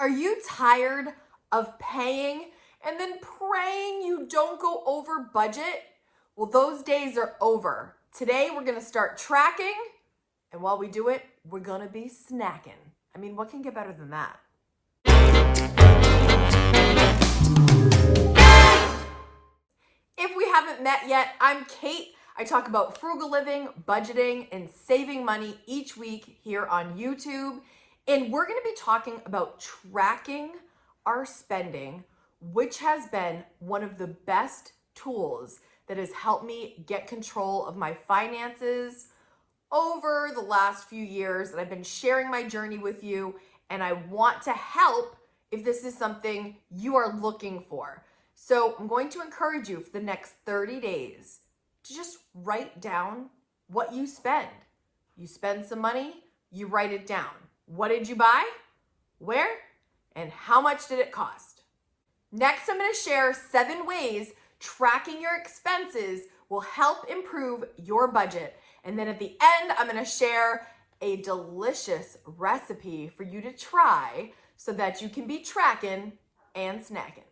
Are you tired of paying and then praying you don't go over budget? Well, those days are over. Today, we're gonna start tracking, and while we do it, we're gonna be snacking. I mean, what can get better than that? If we haven't met yet, I'm Kate. I talk about frugal living, budgeting, and saving money each week here on YouTube. And we're gonna be talking about tracking our spending, which has been one of the best tools that has helped me get control of my finances over the last few years. And I've been sharing my journey with you, and I want to help if this is something you are looking for. So I'm going to encourage you for the next 30 days to just write down what you spend. You spend some money, you write it down. What did you buy? Where? And how much did it cost? Next, I'm going to share 7 ways tracking your expenses will help improve your budget. And then at the end, I'm going to share a delicious recipe for you to try so that you can be tracking and snacking.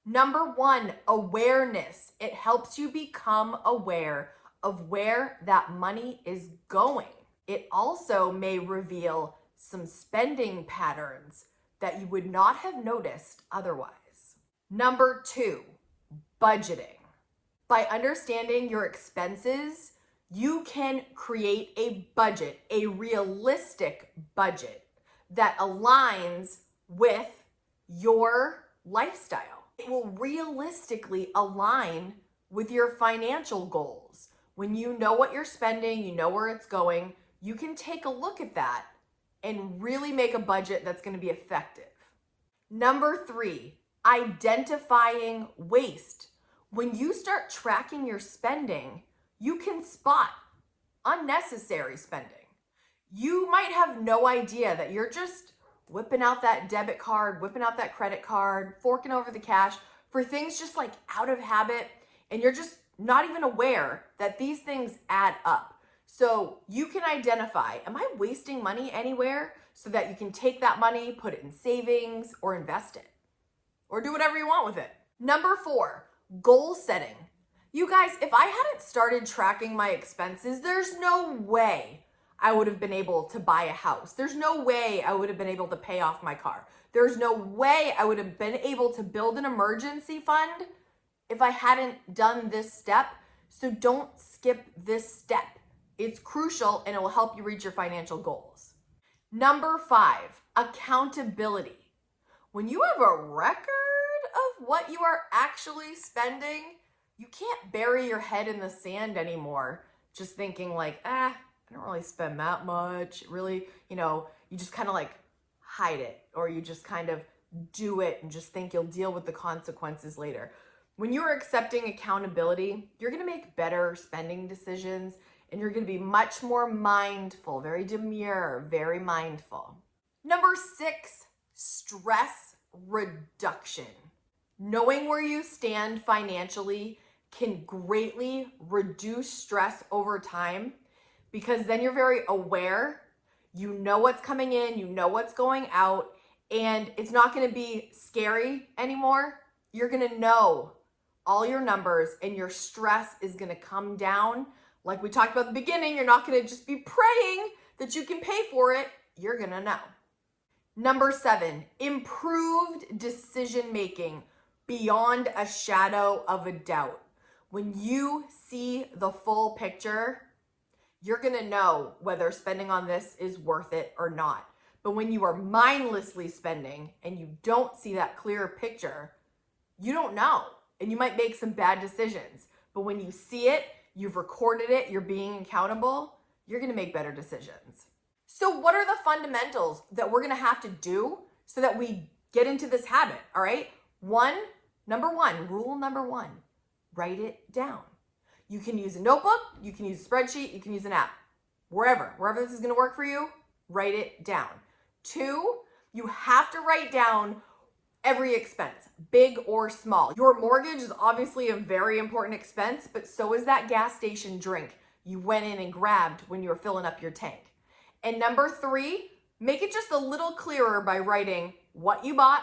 Number 1, awareness. It helps you become aware of where that money is going. It also may reveal some spending patterns that you would not have noticed otherwise. Number 2, budgeting. By understanding your expenses, you can create a budget, a realistic budget that aligns with your lifestyle. It will realistically align with your financial goals. When you know what you're spending, you know where it's going, you can take a look at that and really make a budget that's going to be effective. Number 3, identifying waste. When you start tracking your spending, you can spot unnecessary spending. You might have no idea that you're just whipping out that debit card, whipping out that credit card, forking over the cash for things just like out of habit, and you're just not even aware that these things add up. So you can identify, am I wasting money anywhere? So that you can take that money, put it in savings, or invest it, or do whatever you want with it. Number 4, goal setting. You guys, if I hadn't started tracking my expenses, there's no way I would have been able to buy a house. There's no way I would have been able to pay off my car. There's no way I would have been able to build an emergency fund if I hadn't done this step. So don't skip this step. It's crucial and it will help you reach your financial goals. Number 5, accountability. When you have a record of what you are actually spending, you can't bury your head in the sand anymore, just thinking like, I don't really spend that much. Really, you just kind of like hide it, or you just kind of do it and just think you'll deal with the consequences later. When you're accepting accountability, you're going to make better spending decisions, and you're going to be much more mindful, very demure, very mindful. Number 6, stress reduction. Knowing where you stand financially can greatly reduce stress over time, because then you're very aware, you know what's coming in, you know what's going out, and it's not going to be scary anymore. You're going to know all your numbers, and your stress is going to come down. Like we talked about at the beginning, you're not going to just be praying that you can pay for it. You're going to know. Number 7, improved decision making beyond a shadow of a doubt. When you see the full picture, you're going to know whether spending on this is worth it or not. But when you are mindlessly spending and you don't see that clear picture, you don't know. And you might make some bad decisions. But when you see it, you've recorded it, you're being accountable, you're going to make better decisions. So what are the fundamentals that we're going to have to do so that we get into this habit? All right. Rule number one, write it down. You can use a notebook, you can use a spreadsheet, you can use an app. Wherever this is going to work for you, write it down. 2, you have to write down every expense, big or small. Your mortgage is obviously a very important expense, but so is that gas station drink you went in and grabbed when you were filling up your tank. And number 3, make it just a little clearer by writing what you bought,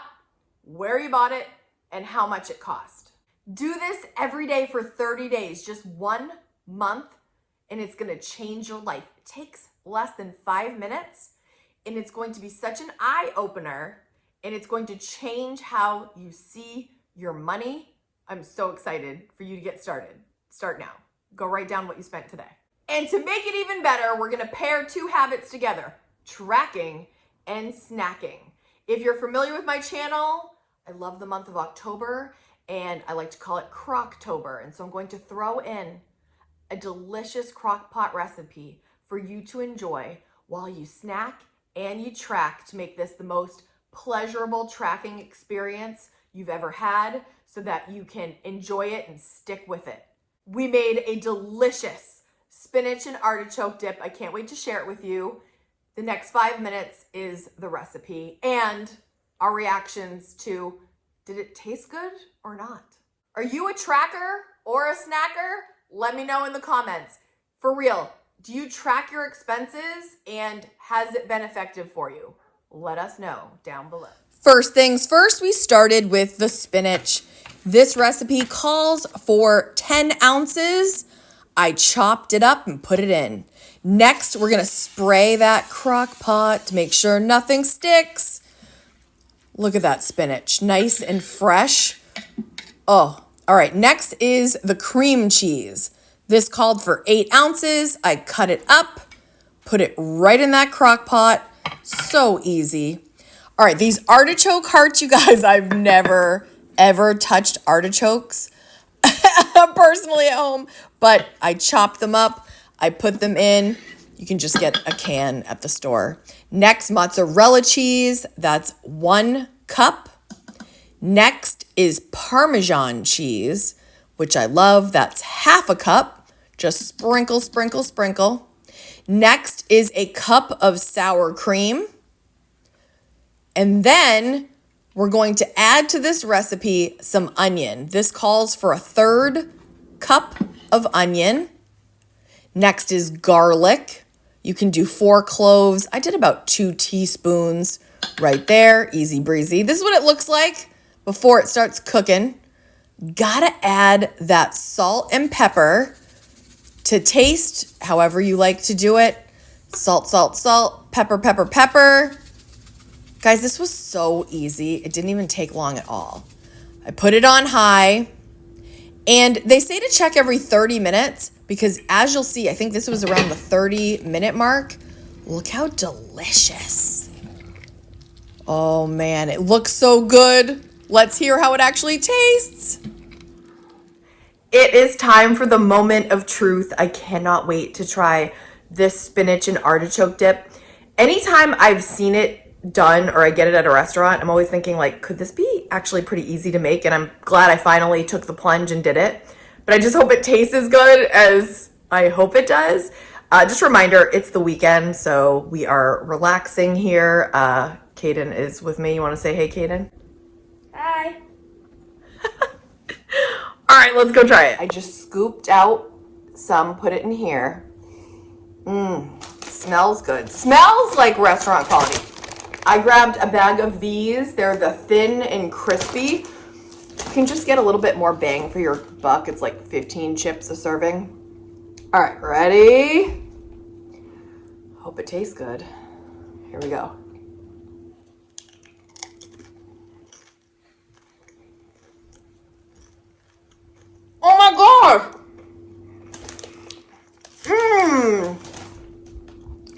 where you bought it, and how much it cost. Do this every day for 30 days, just 1 month, and it's gonna change your life. It takes less than 5 minutes, and it's going to be such an eye-opener, and it's going to change how you see your money. I'm so excited for you to get started. Start now. Go write down what you spent today. And to make it even better, we're gonna pair 2 habits together, tracking and snacking. If you're familiar with my channel, I love the month of October, and I like to call it Crocktober. And so I'm going to throw in a delicious crock pot recipe for you to enjoy while you snack and you track to make this the most pleasurable tracking experience you've ever had so that you can enjoy it and stick with it. We made a delicious spinach and artichoke dip. I can't wait to share it with you. The next 5 minutes is the recipe and our reactions to, did it taste good or not? Are you a tracker or a snacker? Let me know in the comments. For real, do you track your expenses and has it been effective for you? Let us know down below. First things first, we started with the spinach. This recipe calls for 10 ounces. I chopped it up and put it in. Next, we're gonna spray that crock pot to make sure nothing sticks. Look at that spinach, nice and fresh. Oh, all right, next is the cream cheese. This called for 8 ounces. I cut it up, put it right in that crock pot. So easy. All right, these artichoke hearts, you guys, I've never, ever touched artichokes personally at home, but I chopped them up. I put them in. You can just get a can at the store. Next, mozzarella cheese. That's 1 cup. Next is Parmesan cheese, which I love. That's half a cup. Just sprinkle, sprinkle, sprinkle. Next is a cup of sour cream. And then we're going to add to this recipe some onion. This calls for a 1/3 cup of onion. Next is garlic. You can do 4 cloves. I did about 2 teaspoons right there. Easy breezy. This is what it looks like before it starts cooking. Gotta add that salt and pepper to taste however you like to do it. Salt, salt, salt, pepper, pepper, pepper. Guys, this was so easy. It didn't even take long at all. I put it on high, and they say to check every 30 minutes because as you'll see, I think this was around the 30-minute mark. Look how delicious. Oh man, it looks so good. Let's hear how it actually tastes. It is time for the moment of truth. I cannot wait to try this spinach and artichoke dip. Anytime I've seen it done or I get it at a restaurant, I'm always thinking like, could this be actually pretty easy to make? And I'm glad I finally took the plunge and did it. But I just hope it tastes as good as I hope it does. Just a reminder, it's the weekend, so we are relaxing here. Kaden is with me. You want to say hey, Kaden? Hi. All right, let's go try it. I just scooped out some, put it in here. Smells good. Smells like restaurant quality. I grabbed a bag of these. They're the thin and crispy. You can just get a little bit more bang for your buck. It's like 15 chips a serving. All right, ready? Hope it tastes good. Here we go. Oh my gosh!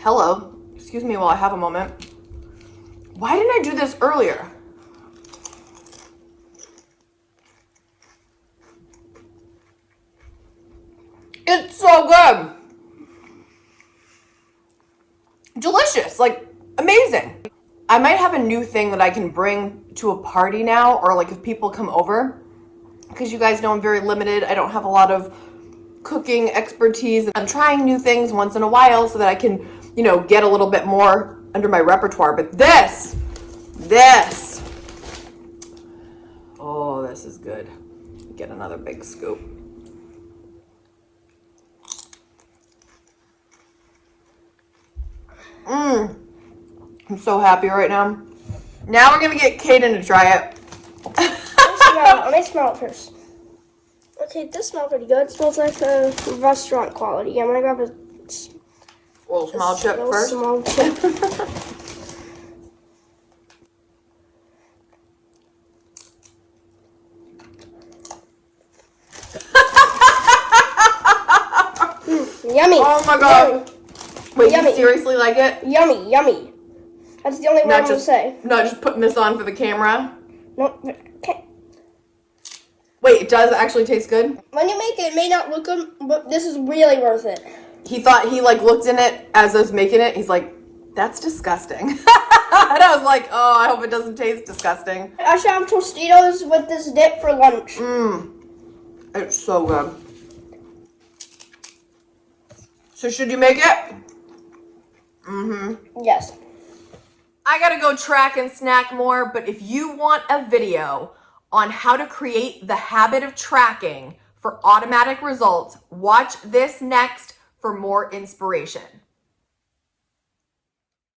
Hello. Excuse me while I have a moment. Why didn't I do this earlier? It's so good. Delicious, like amazing. I might have a new thing that I can bring to a party now, or like if people come over, because you guys know I'm very limited. I don't have a lot of cooking expertise. I'm trying new things once in a while so that I can, you know, get a little bit more under my repertoire. But this, oh, this is good. Get another big scoop. I'm so happy right now. Now we're gonna get Kaden to try it. Let me smell it first. Okay, this smells pretty good. It smells like a restaurant quality. I'm gonna grab a Little small chip first. Small chip. Yummy. Oh my god. Yummy. Wait, Yummy. you seriously like it? Yummy, yummy. That's the only word I'm gonna say. Not just putting this on for the camera. Nope. Okay. Wait, it does actually taste good? When you make it, it may not look good, but this is really worth it. He thought, he like looked in it as I was making it. He's like, that's disgusting. And I was like, oh, I hope it doesn't taste disgusting. I should have Tostitos with this dip for lunch. It's so good. So should you make it? Yes. I gotta go track and snack more, but if you want a video on how to create the habit of tracking for automatic results, watch this next for more inspiration.